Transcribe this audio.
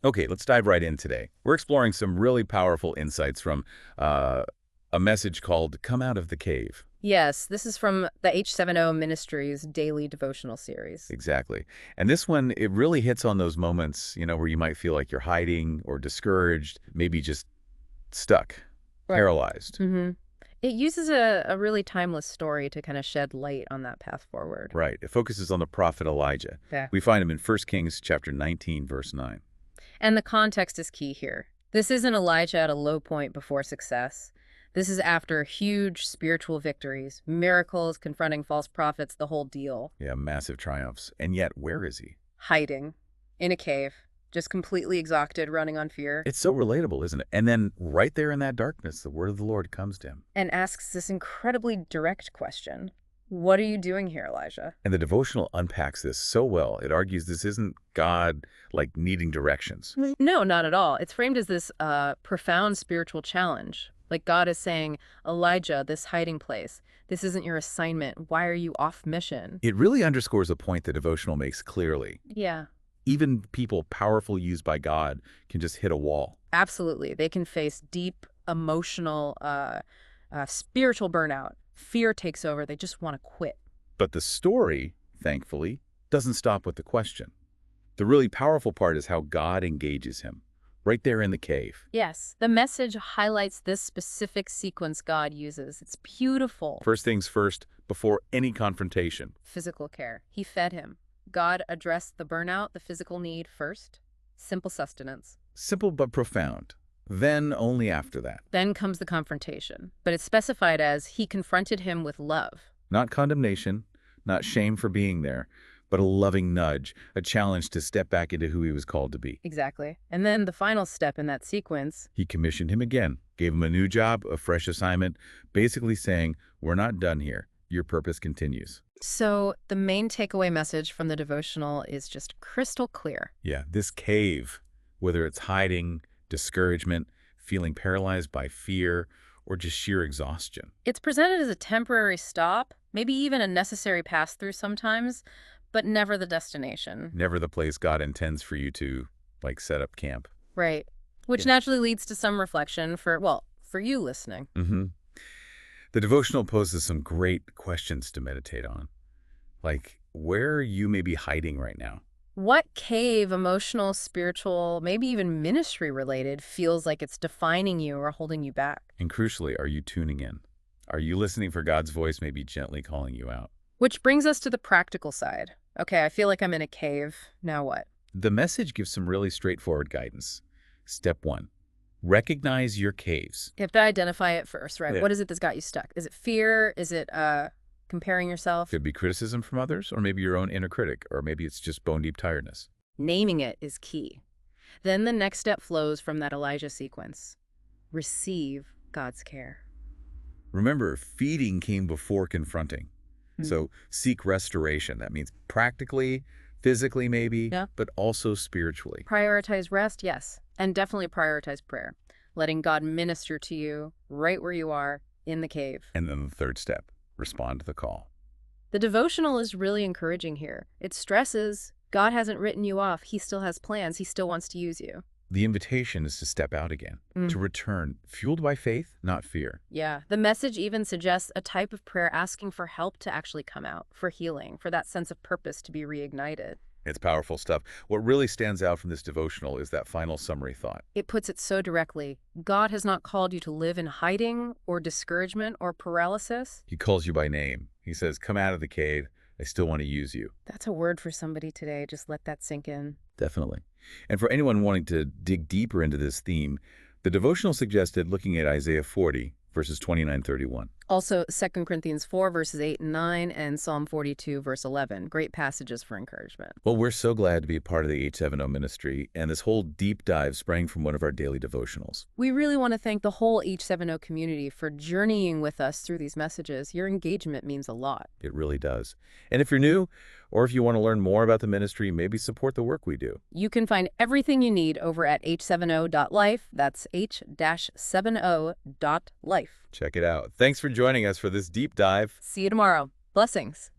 Okay, let's dive right in today. We're exploring some really powerful insights from uh, a message called Come Out of the Cave. Yes, this is from the H7O Ministries daily devotional series. Exactly. And this one, it really hits on those moments, where you might feel like you're hiding or discouraged, maybe just stuck, Right. paralyzed. hmm It uses a really timeless story to kind of shed light on that path forward. Right. It focuses on the prophet Elijah. Yeah. We find him in 1 Kings chapter 19, verse 9. And the context is key here. This isn't Elijah at a low point before success. This is after huge spiritual victories, miracles, confronting false prophets, the whole deal. Yeah, massive triumphs. And yet, where is he? Hiding in a cave, just completely exhausted, running on fear, It's so relatable, isn't it? And then right there in that darkness, the word of the Lord comes to him. and asks this incredibly direct question. What are you doing here, Elijah? And the devotional unpacks this so well. It argues this isn't God like needing directions. No, not at all. It's framed as this profound spiritual challenge. Like God is saying, Elijah, this hiding place, this isn't your assignment. Why are you off mission? It really underscores a point the devotional makes clearly. Yeah, Even people powerfully used by God can just hit a wall. absolutely. They can face deep emotional, spiritual burnout. Fear takes over. They just want to quit. But the story, thankfully, doesn't stop with the question. The really powerful part is how God engages him, right there in the cave. Yes, the message highlights this specific sequence God uses. It's beautiful. First things first, before any confrontation. Physical care. He fed him. God addressed the burnout, the physical need first. Simple sustenance. Simple but profound. Then only after that. Then comes the confrontation. But it's specified as he confronted him with love. Not condemnation, not shame for being there, but a loving nudge, a challenge to step back into who he was called to be. Exactly. And then the final step in that sequence. He commissioned him again, gave him a new job, a fresh assignment, basically saying, we're not done here. Your purpose continues. So the main takeaway message from the devotional is just crystal clear. Yeah, this cave, whether it's hiding, discouragement, feeling paralyzed by fear, or just sheer exhaustion. It's presented as a temporary stop, maybe even a necessary pass-through sometimes, but never the destination. Never the place God intends for you to, set up camp. Right. Which Yeah. naturally leads to some reflection for you listening. Mm-hmm. The devotional poses some great questions to meditate on, like where you may be hiding right now. What cave, emotional, spiritual, maybe even ministry related, feels like it's defining you or holding you back? And crucially, are you tuning in? Are you listening for God's voice maybe gently calling you out? Which brings us to the practical side. Okay, I feel like I'm in a cave. Now what? The message gives some really straightforward guidance. Step 1, recognize your caves. You have to identify it first, right? Yeah. What is it that's got you stuck? Is it fear? Is it comparing yourself? Could be criticism from others, or maybe your own inner critic, or maybe it's just bone-deep tiredness. Naming it is key. Then the next step flows from that Elijah sequence. Receive God's care. Remember, feeding came before confronting. So seek restoration. That means practically, physically maybe, Yeah. but also spiritually. Prioritize rest, yes. And definitely prioritize prayer. Letting God minister to you right where you are in the cave. And then the third step, respond to the call. The devotional is really encouraging here. It stresses God hasn't written you off. He still has plans. He still wants to use you. The invitation is to step out again, to return, fueled by faith, not fear. Yeah. The message even suggests a type of prayer asking for help to actually come out, for healing, for that sense of purpose to be reignited. It's powerful stuff. What really stands out from this devotional is that final summary thought. It puts it so directly. God has not called you to live in hiding or discouragement or paralysis. He calls you by name. He says, come out of the cave. I still want to use you. That's a word for somebody today. Just let that sink in. Definitely. And for anyone wanting to dig deeper into this theme, the devotional suggested looking at Isaiah 40, verses 29-31. Also, 2 Corinthians 4, verses 8 and 9, and Psalm 42, verse 11. Great passages for encouragement. Well, we're so glad to be a part of the H7O ministry, and this whole deep dive sprang from one of our daily devotionals. We really want to thank the whole H7O community for journeying with us through these messages. Your engagement means a lot. It really does. And if you're new, or if you want to learn more about the ministry, maybe support the work we do. You can find everything you need over at h7o.life. That's h-7o.life. Check it out. Thanks for joining us for this deep dive. See you tomorrow. Blessings.